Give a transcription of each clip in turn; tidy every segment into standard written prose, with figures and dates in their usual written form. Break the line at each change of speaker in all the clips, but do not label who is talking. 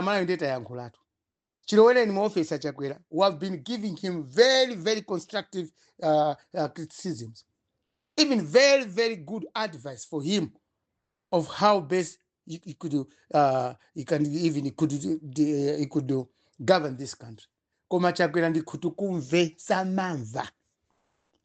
Malawi ndeta yankhulatu. Chilowere ni officer Chakwera, who have been giving him very, very constructive criticisms. Even very, very good advice for him of how best he could govern this country. Koma Chakwera Ndi Nkhutukumve Samamva.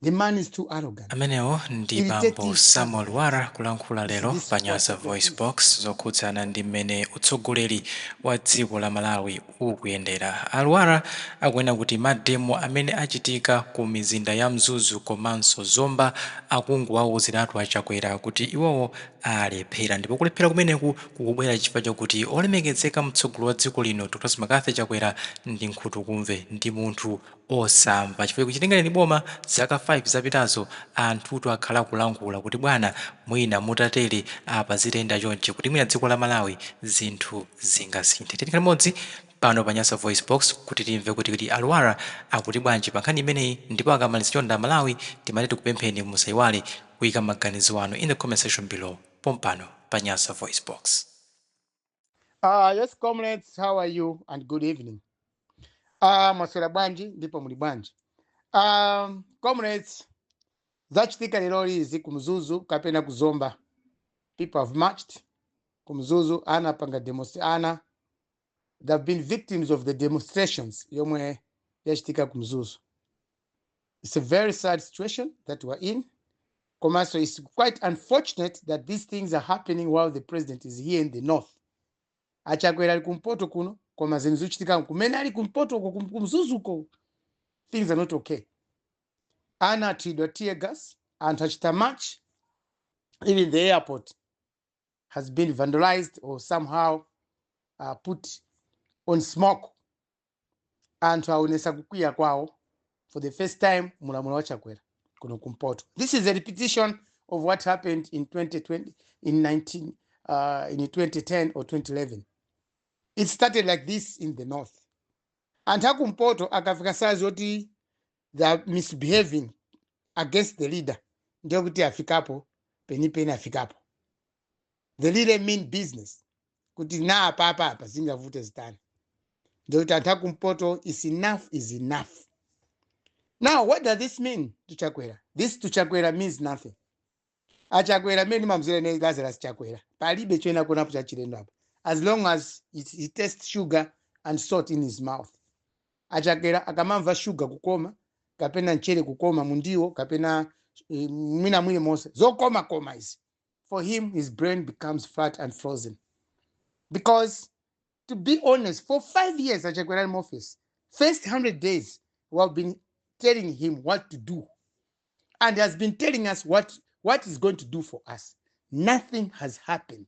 The man is too arrogant.
Amenewo ndi bambo Samuel Lwara kulankhula lero pa Nyasa VoiceBox zokhudzana ndi mmene utsogoleri wa dziko la Malawi ukuyendera. Lwara akunena kuti mademo amene achitika ku mizinda ya Mzuzu komanso Zomba akungowauziratu a Chakwera kuti iwowo alephera, ndipo kulephera kumeneku kukubwera chifukwa chakuti olemekezeka mtsogolo wa dziko lino Dr. Chakwera ndi Nkhutukumve ndi munthu osamva, chifukwa kuchitengera boma zaka 5 zapitazo anthutu akhala kulankhula kuti bwana mwina mutatere apa zitenda chonchi kuti mwina dziko la Malawi zinthu zingasinthe. Titikhala limodzi pano pa Nyasa VoiceBox kuti timve kuti Lwara akuti bwanji pa nkhani imeneyi, ndipo akamaliza chonda Malawi timati tikupempheni musayiwale kuyika maganizo anu in the comment section below pompano pa Nyasa VoiceBox.
Yes, comrades, how are you and good evening. Maswera bwanji ndipo muli bwanji. Comrades, zachitika lero izi ku Mzuzu kapena ku Zomba. People have marched ku Mzuzu, ana panga demonstration. They have been victims of the demonstrations yomwe yachitika ku Mzuzu. It's a very sad situation that we're in. So it's quite unfortunate that these things are happening while the president is here in the north. Achakwera ali kumpoto kuno, koma zinthu zichitika kumene ali kumpoto ku Mzuzu ko. Things are not okay. Ana atidwa tear gas, and achita march. Even the airport has been vandalized or somehow put on smoke. Anthu aonesa kukwiya kwawo for the first time mulamulo wa Chakwera kuno kumpoto. This is a repetition of what happened in 2020, in 2010 or 2011. It started like this in the north. And hakumpoto akafika saa zoti they are misbehaving against the leader. Ndio kuti afikapo, penipeni afikapo. The leader mean business. Kuti na apa zingavute zitani. Ndio kuti hakumpoto is enough. Now, what does this mean to Chakwera? This to Chakwera means nothing. Chakwera meni mamzire ne Lazarus Chakwera. Palibe chwena kona pucha chilendo hapo. As long as he tastes sugar and salt in his mouth. Chakwera akamamva sugar kukoma, kapena nchere kukoma mundiwo, kapena mwina mwine mose. Koma is. For him, his brain becomes flat and frozen. Because, to be honest, for 5 years Chakwera in office, first 100 days, we have been telling him what to do. And he has been telling us what he's going to do for us. Nothing has happened.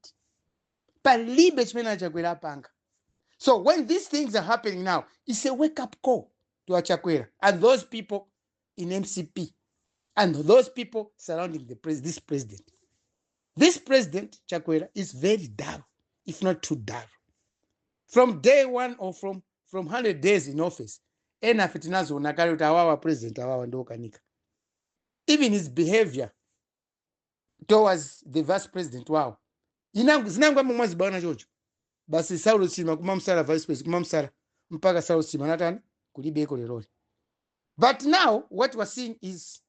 So when these things are happening now, it's a wake-up call to Chakwera and those people in MCP and those people surrounding this president. This president, Chakwera, is very dull, if not too dull. From day one or from 100 days in office, president. Even his behavior towards the vice president, wow. Zinangwa mumwazi bawana jojo. Basi Saulo Sima kumamsara vice president, kumamsara mpaka Saulo Sima natani kulibe eko leroli. But now, what we're seeing is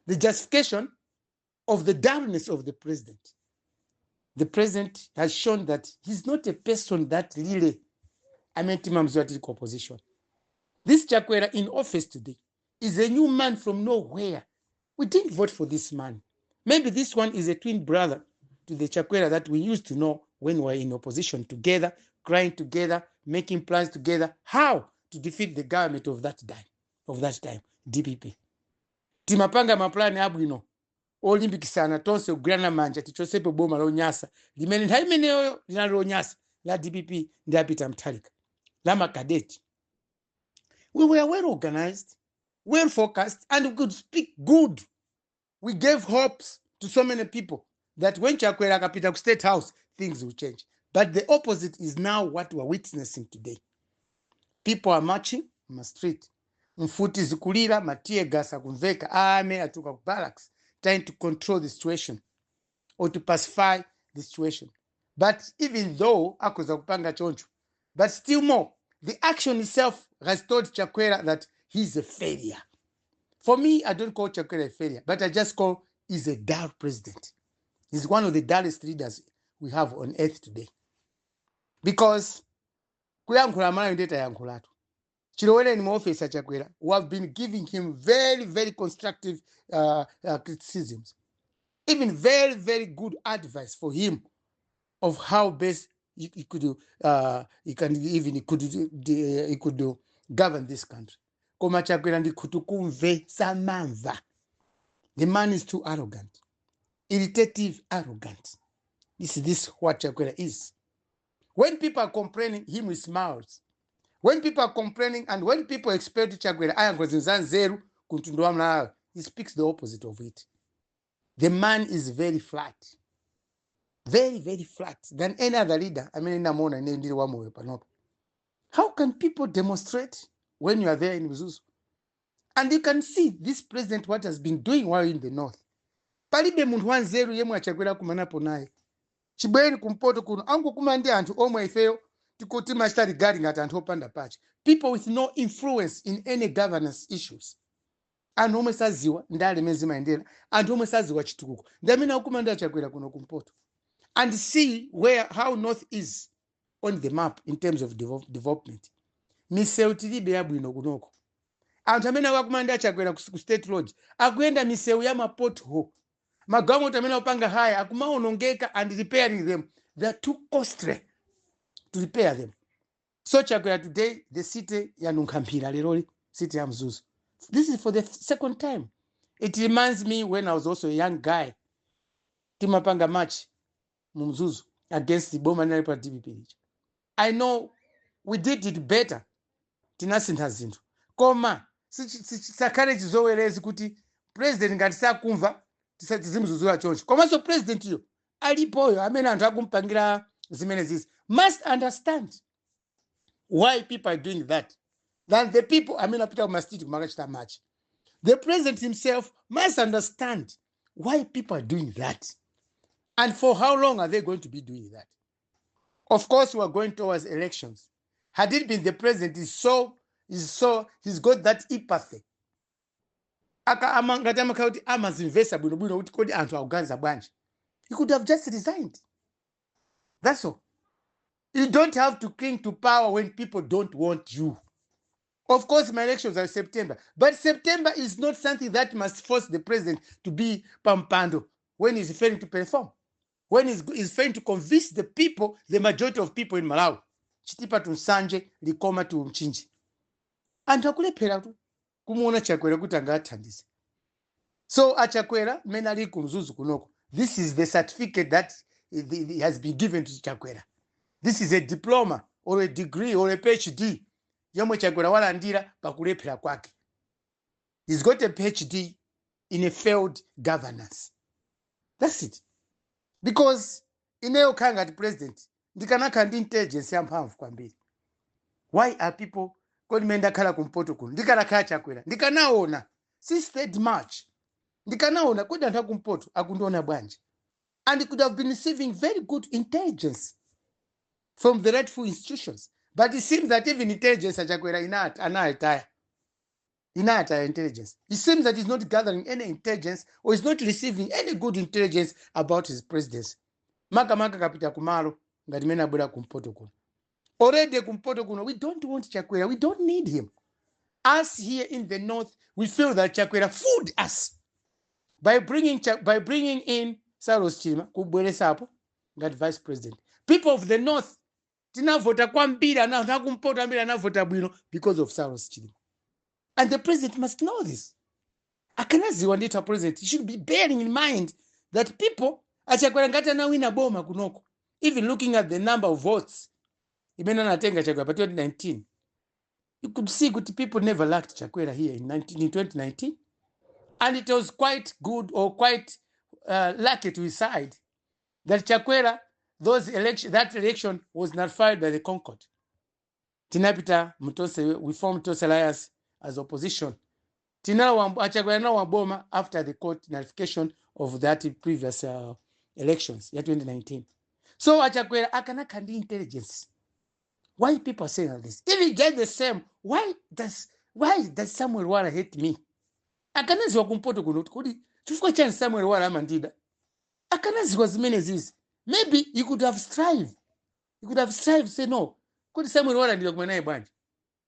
the justification of the dullness of the president. The president has shown that he's not a person that really opposition. This Chakwera in office today is a new man from nowhere. We didn't vote for this man. Maybe this one is a twin brother to the Chakwera that we used to know when we were in opposition together, crying together, making plans together, how to defeat the government of that time, DPP. Timapanga maplani wabwino. Olimpikisana tonse ugirana manja tichosepe boma la Nyasa. Limene haimeneo linalo Nyasa la DPP ndapita mtalika. Lama kadeti. We were well organized, well focused, and we could speak good. We gave hopes to so many people that when Chakwera kapita ku State House, things will change. But the opposite is now what we're witnessing today. People are marching on the street. Mfuti zikulira, matie gasa kumveka, ame atuka ku barracks, trying to control the situation or to pacify the situation. But even though akuza kupanga choncho, But still more, the action itself has told Chakwera that he's a failure. For me, I don't call Chakwera a failure, but I just call he's a dull president. He's one of the dullest leaders we have on earth today. Because kuyankhula Malawi ndeta yankhulatu. Chilowere ni officer Chakwera, who have been giving him very, very constructive criticisms. Even very, very good advice for him of how best he could do, he could govern this country. Koma Chakwera Ndi Nkhutukumve Samamva. The man is too arrogant, irritative, arrogant. This is what Chakwera is. When people are complaining, him with smiles. When people are complaining and when people expect Chakwera, he speaks the opposite of it. The man is very flat. Very, very flat than any other leader. I mean, how can people demonstrate when you are there in Mzuzu? And you can see this president what has been doing while in the north. Palibe muntu wanzeru yemwe Chakwera kumanapo naye. Chibweni kumpoto kuno angu kumande antu omwe ifeo tikuti machita regarding at antu opanda pachi. People with no influence in any governance issues. Antu omwe saziwa ndale mezima endela. Antu omwe saziwa chitukuko. Ndamina ukumande Chakwera kuno kumpoto. And see how North is on the map in terms of development. Miseu tilibe wabwino kunoko. Antu amene wakumanda Chakwera ku state road. Akuenda miseu ya mapothole. Magamu tamena upanga haya akumaonongeka and repairing them. They are too costly to repair them. So Chakwera today, the city ya Nkhampira leroli, city ya Mzuzu. This is for the second time. It reminds me when I was also a young guy. Timapanga match Mzuzu against the Boma DPP. I know we did it better. Tinasintha zinthu. Koma sakale chizowerezi kuti president ngati sakumva tizimuzuzula choncho. Koma so president yo alipoyo amene anthu akumpangira zimene zizi must understand why people are doing that. Than the people amene apita kumastiti kumakachita match. The president himself must understand why people are doing that. And for how long are they going to be doing that? Of course, we are going towards elections. Had it been the president, he's got that apathy. He could have just resigned. That's all. You don't have to cling to power when people don't want you. Of course, my elections are September. But September is not something that must force the president to be pampando when he's failing to perform. When he's trying to convince the people, the majority of people in Malawi, chitipa tunsanje likoma tu mchinji. Anthu akulephera tu kumuona Chakwera kuti angathandize. So Chakwera mena ali kumzuzu kunoko. This is the certificate that has been given to Chakwera. This is a diploma or a degree or a PhD. Yomwe Chakwera walandira pakulephera kwake. He's got a PhD in a failed governance. That's it. Because ineyo kanga the president ndikanaka ndi intelligence yamphamvu kwambiri. Why are people kodi menda khala kumpoto kuno ndikanakhala Chakwera ndikanaona since 3rd March ndikanaona kodi anthu akumpoto akundiona bwanji. And he could have been receiving very good intelligence from the rightful institutions. But it seems that even intelligence Chakwera inataya intelligence. It seems that he's not gathering any intelligence or is not receiving any good intelligence about his presidency. Maka kapita kumalo ngati mena abwera kumpoto kuno. Already kumpoto kuno, we don't want Chakwera. We don't need him. Us here in the north, we feel that Chakwera fooled us by bringing in Saros Chilima kubweresapo ngati vice president. People of the north tinavota kwambira na kumpoto ambira anavota bwino because of Saros Chilima. And the president must know this. Akanaziwa ndita president, he should be bearing in mind that people Chakwera ngati anawina boma kunoko. Even looking at the number of votes, imene anatenga Chakwera pa 2019, you could see that people never liked Chakwera here in 2019. And it was quite good or quite lucky to his side that Chakwera, that election was nullified by the Concord. Tinapita Mutose, we formed Mutose Alliance as opposition. Chakwera na waboma after the court nullification of that previous elections, 2019. So Chakwera akanaka ndi intelligence. Why people are saying all this? If you get the same, why does Samuel Lwara hate me? Akanaziwa kumpoto kuno kuti chifukwa chani Samuel Lwara amandida. Akanaziwa zimene zizi. Maybe he could have strived. He could have strived to say no. Kuti Samuel Lwara ndilo kumanaye bwanji.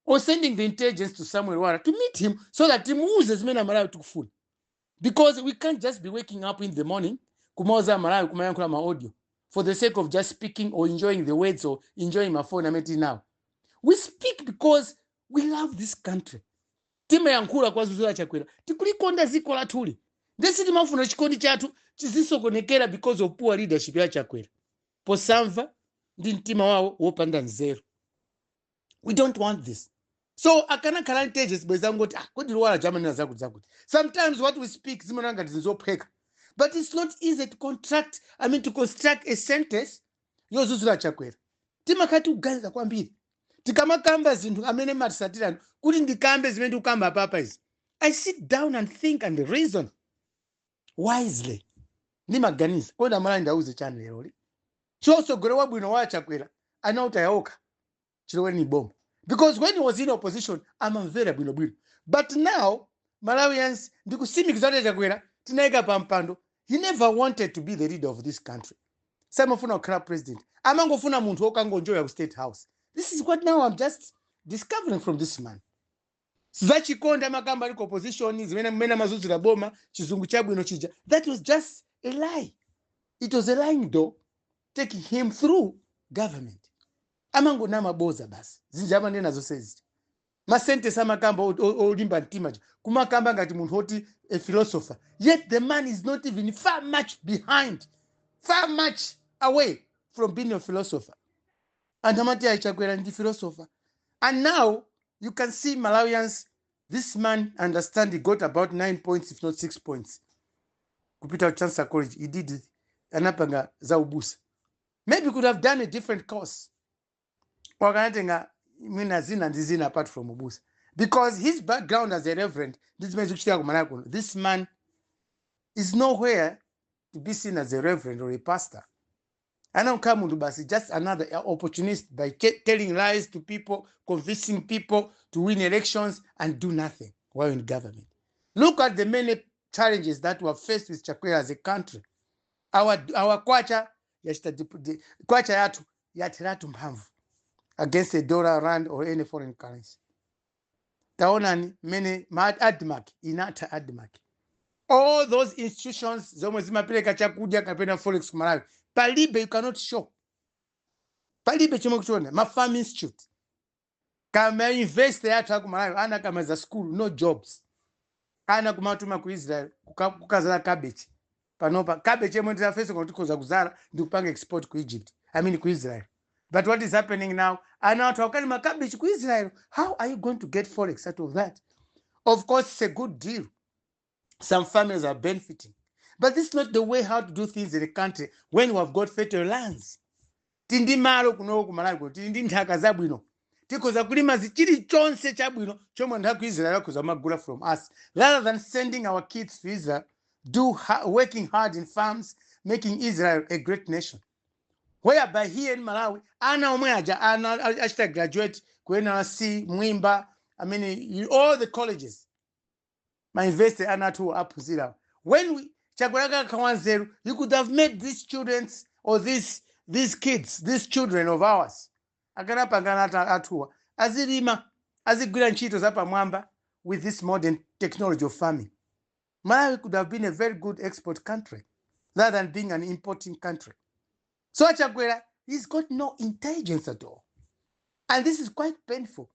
Or sending the intelligence to Samuel Lwara to meet him so that timuuze zimene Malawi tukufuna. Because we can't just be waking up in the morning kumauza Malawi kumayankhula ma audio for the sake of just speaking or enjoying the words or enjoying my phone ameti now. We speak because we love this country. Timayankhula kwa Zuzula Chakwera. Tikulikonda ziko latuli. Ndesi timafuna chikondi chathu chizisokonekera because of poor leadership ya Chakwera. Posamva ndi mtima wawo wopanda nzeru. We don't want this. So akana karantejes bezangoti kodi Lwara Germany zakuti. Sometimes what we speak zimonanga zizopheka. But it's not easy to construct a sentence yo Zuzula Chakwera. Timakati uganiza kwambiri. Tikamakamba zinthu amene matisatirani kuti ndikambe zimene ukamba papa izi. I sit down and think and reason wisely. Nimaganiza koda mala ndauze chani lero li. Chosogolo wabwino wa Chakwera anauta yaoka chilowe ni bomba. Because when he was in opposition, I'm very bwino. But now, Malawians, ndikusimikizana Chakwera, tinaika pampando, he never wanted to be the leader of this country. Samafuna okhala president. Amangofuna muntu okangonjoya ku State House. This is what now I'm just discovering from this man. Zachikonda makamba aliko opposition, zimene mmene mazuzira boma, chizungu chabwino chija. That was just a lie. It was a lying door taking him through government. Amango nama boza basi. Zinjama nena zosezi. Masente sama kamba olimba ntima. Kumakamba ngati muntu hoti a philosopher. Yet the man is not even far much behind. Far much away from being a philosopher. And Hamati Chakwera Ndi philosopher. And now you can see Malawians, this man understand he got about 9 points, if not 6 points. Kupita Chancellor College, he did anapanga za ubusa. Maybe he could have done a different course. Apart from ubusa. Because his background as a reverend, this man is nowhere to be seen as a reverend or a pastor. I don't come to Basi, just another opportunist by telling lies to people, convincing people to win elections and do nothing while in government. Look at the many challenges that were faced with Chakwera as a country. Our kwacha yatu yatiratu mhamvu against a dollar, rand, or any foreign currency. Taonani many admark, inata admark. All those institutions, zomazimapeleka chakudia kapena forex Malawi. Palibe you cannot show. Palibe chimokuchona, ma farm institute. Kama invest yatu haku Malawi, ana kama za school, no jobs. Ana kumatuma ku Israel, kukazala cabbage. Panopa, cabbage yemo ndiza fesi kontikoza kuzala, ndupanga export ku Egypt. Ku Israel. But what is happening now? And now talking about cabbage to Israel. How are you going to get forex out of that? Of course, it's a good deal. Some families are benefiting. But this is not the way how to do things in the country when we have got fertile lands. Tindi malo kuno kumalago, tindi nthaka zabwino. Tikoza kulima zichiri chonse chabwino, chomwe nthaku Israel kuza magula from us. Rather than sending our kids to Israel, working hard in farms, making Israel a great nation. Whereby here in Malawi, ana omweja, ana ashta graduate, kwena si, Mwimba, all the colleges. My investor ana tu up zero. When we Chakwera Kawanzeru, you could have made these students or these kids, these children of ours. Aganapa ganata atua. Azirima, azigulan chitos apa mwamba with this modern technology of farming. Malawi could have been a very good export country rather than being an importing country. So Chakwera, he's got no intelligence at all. And this is quite painful.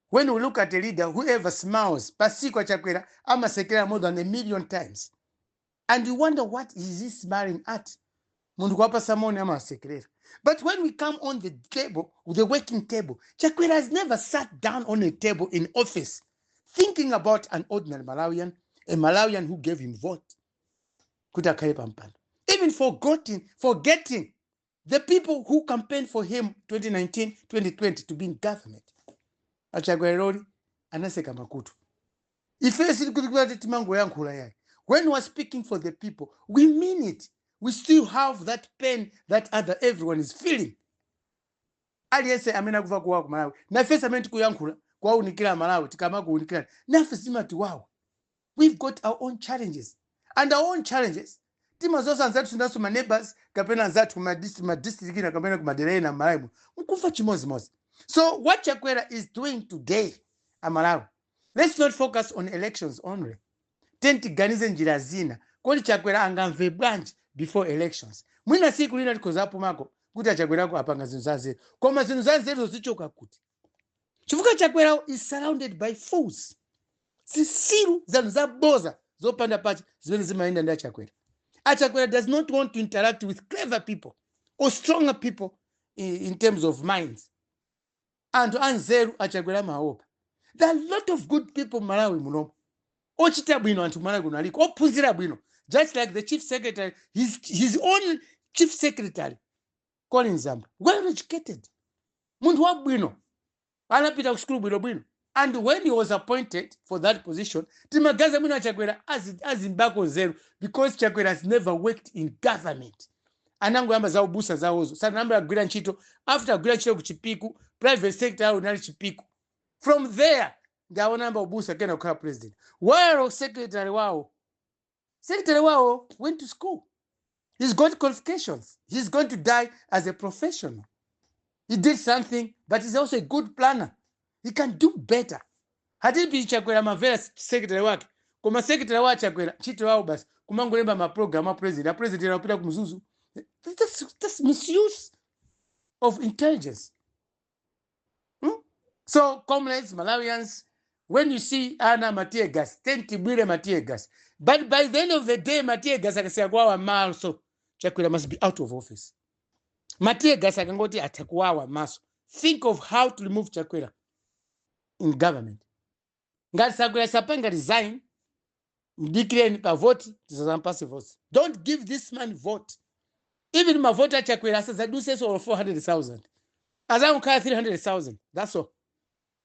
When we look at a leader, whoever smiles, Pasiko Chakwera, Ama Sekera more than 1 million times. And you wonder what is he smiling at? But when we come on the table, the working table, Chakwera has never sat down on a table in office thinking about an ordinary Malawian, a Malawian who gave him vote. Even forgetting the people who campaigned for him 2019, 2020 to be in government. Chakwera anaseka makutu. When we're speaking for the people, we mean it. We still have that pain that everyone is feeling. aliyense amene akuva kuwawa ku Malawi nafenso amene tikuyankhula kuwaunikira Malawi tikama kuunikira nafe zimatiwawa. We've got our own challenges, and our own challenges timazosa anzathu sindaso ma neighbors kapena anzathu ma district ina kapena kumadereni na Malawi mkufa chimozimozi. So what Chakwera is doing today Malawi, let's not focus on elections only. Tiganize njira zina kodi Chakwera angamve branch before elections. Mwina siku lina tikozapo mako kuti Chakwera ko apanga zinthu zanzeru koma zinthu zanzeru zichoka kuti chifukwa Chakwera is surrounded by fools. Zisiru zaboza zopanda pachi zimene zimayenda ndi Chakwera. Chakwera does not want to interact with clever people or stronger people in terms of minds. And anzeru Chakwera maopa. There are a lot of good people Malawi muno. Ochita bwino anthu Malawi kuno aliko. Ophunzira bwino. Just like the chief secretary, his own chief secretary, Colin Zamba, well educated. Munthu wa bwino. Anapita ku school bwino. And when he was appointed for that position, timagaza mwina Chakwera azimbako zero because Chakwera has never worked in government. Anango yamba za ubusa za ozo. Sana namba agwira nchito. After agwira nchito kuchipiku, private sector unali chipiku. From there, ndawo namba ubusa kena kukhala president. While secretary wao went to school. He's got qualifications. He's going to die as a professional. He did something, but he's also a good planner. He can do better. Hadibi Chakwera mavera secretary wake. Koma secretary wa Chakwera chito wao basi kumangolemba ma program president anapita kumzuzu. That's misuse of intelligence. So comrades, Malawians, when you see Anna Matiegas, 10 Tibire Matiegas, but by the end of the day, Matiegas akasiyagwawa maso, Chakwera must be out of office. Matiegas akangoti atakwawa maso. Think of how to remove Chakwera in government. Ngati Chakwera sapanga resign, mdikireni pa vote, tisazampase vote. Don't give this man vote. Even my voter Chakwera says I do say so 400,000. As I don't 300,000. That's all.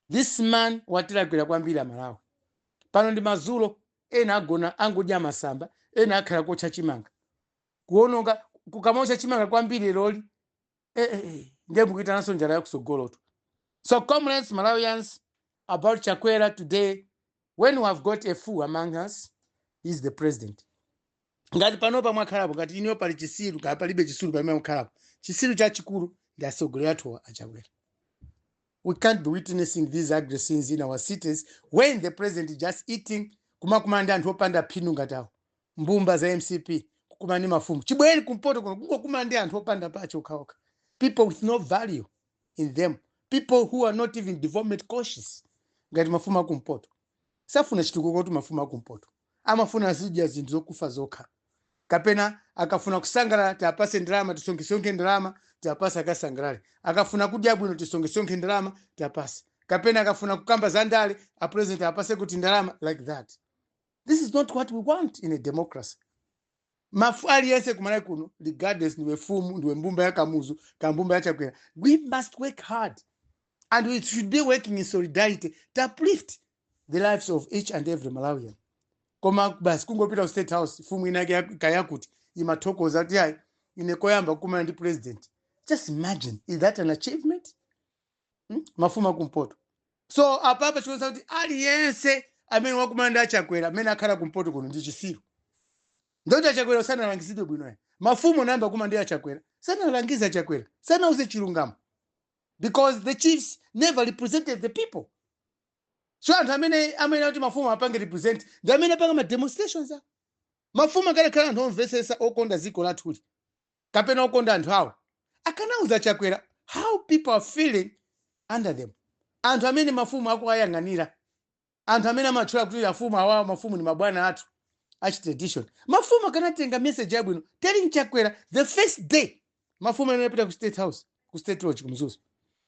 This man watira kwera kwambira Malawi. Pano ndi mazulo ena agona angodya masamba, ena akhala ko chachimanga. Kuononga kukamosha chimanga kwambiri loli. Ndiye mukita naso njala yakusogoloto. So comrades, Malawians, about Chakwera today, when we have got a fool among us, he's the president. Ngati panopa mwakhalapo ngati iniyo pali chisiru kapalibe chisuru pamene mwakhalapo. Chisiru chachikulu ndi asogolera athu a Chakwera. We can't be witnessing these aggressives in our cities when the president is just eating kumakumanda anthu opanda phindu ngatawo. Mbumba za MCP kukumani mafumu. Chibweni kumpoto kukumande anthu opanda pacho okhaokha. People with no value in them. People who are not even development cautious. Ngati mafumu akumpoto. Safuna chitukuko kuti mafumu akumpoto. Amafuna azidya zinthu zokufa zokha. Kapena akafuna kusangalala tapase ndalama tisonke ndalama tapasa akasangalale. Akafuna kudya bwino tisonke ndalama tapasa. Kapena akafuna kukamba za ndale a president apase kuti ndalama like that. This is not what we want in a democracy. Aliyense kumalawi kuno regardless niwe fumu ndiwe mbumba ya kamuzu kambumba ya Chakwera, we must work hard and we should be working in solidarity to uplift the lives of each and every Malawian. Koma basi kungopita ku state house fumu inake kayakuti imathokoza kuti hayi inekoyamba kumana ndi president. Just imagine, is that an achievement? Mafuma kumpoto. So apapa chikoza kuti aliyense amene wakumana ndi Chakwera amene akhala kumpoto kuno ndi chisiru. Ndoti Chakwera sana langizidwe bwino. Mafumu namba kumana ndi Chakwera sana langiza Chakwera sana uze chilungamo, because the chiefs never represented the people. So anthu amene kuti mafumu apange represent ndi amene apanga ma demonstrations. Mafumu akakhala anthu omvesesa okonda dziko lathu kapena okonda anthu awo akanauza Chakwera how people are feeling under them. Anthu amene mafumu akuyang'anira, anthu amene amatchula kuti mafumu awawo mafumu ni mabwana athu tradition. Mafumu akanatenga message yabwino telling Chakwera the first day mafumu anapita ku state house ku state lodge kumzuzu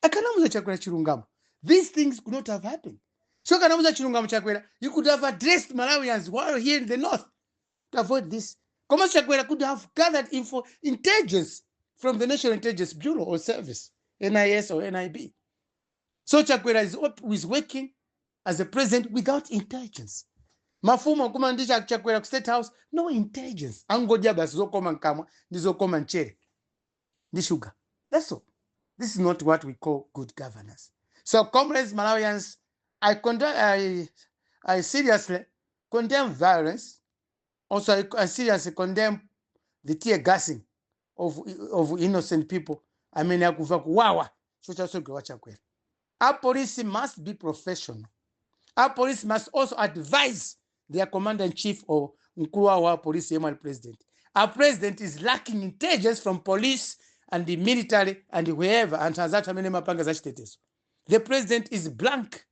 akanamuza Chakwera chilungamo. These things could not have happened. So kanamuza chilungamo Chakwera, you could have addressed Malawians while here in the north to avoid this. Koma Chakwera could have gathered intelligence from the National Intelligence Bureau or Service, NIS or NIB. So Chakwera is working as a president without intelligence. Mafumu kumandisha Chakwera ku state house, no intelligence. Angodya basi zokoma nkamwa ndizokoma nchere ndi sugar. That's all. This is not what we call good governance. So, comrades, Malawians, I seriously condemn violence. Also, I seriously condemn the tear gassing of innocent people. I mean, Chakwera. Our police must be professional. Our police must also advise their commander-in-chief or Nkhutukumve police president. Our president is lacking intelligence from police and the military and whoever. And the president is blank.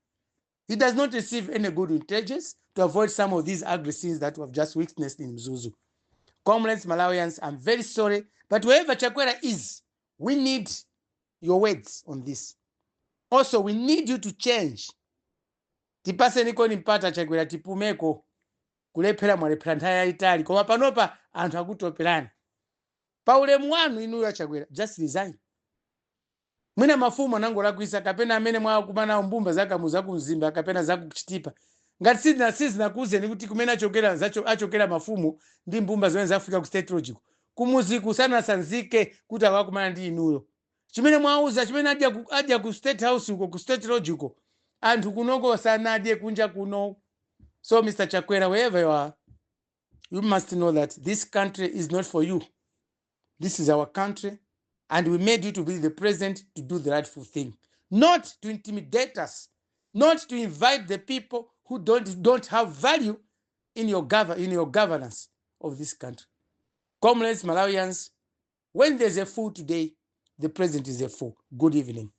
He does not receive any good intelligence to avoid some of these ugly scenes that we have just witnessed in Mzuzu. Comrades, Malawians, I'm very sorry, but wherever Chakwera is, we need your words on this. Also, we need you to change. Tipase niko nimpata Chakwera tipumeko kulephera mwalephera nthawi yayitali koma panopa anthu akutoperani. Pa ulemu wanu inuyo Chakwera, just resign. Mwina mafumu anangolakwisa kapena amene mwakumana mbumba zakamuza kumzimba kapena zakuchitipa. Ngati sizinakuuzeni kuti kumene achokera mafumu ndi mbumba zimene zafika ku state logical. Kumuzi kusanasanzike kuti awakumana ndi inuyo. Chimene mwauza chimene adya ku state house uko ku state logical. Anthu kunoko sanadye kunja kuno. So Mr. Chakwera, wherever you are, you must know that this country is not for you. This is our country, and we made you to be the president to do the rightful thing. Not to intimidate us, not to invite the people who don't have value in your governance of this country. Comrades, Malawians, when there's a fool today, the president is a fool. Good evening.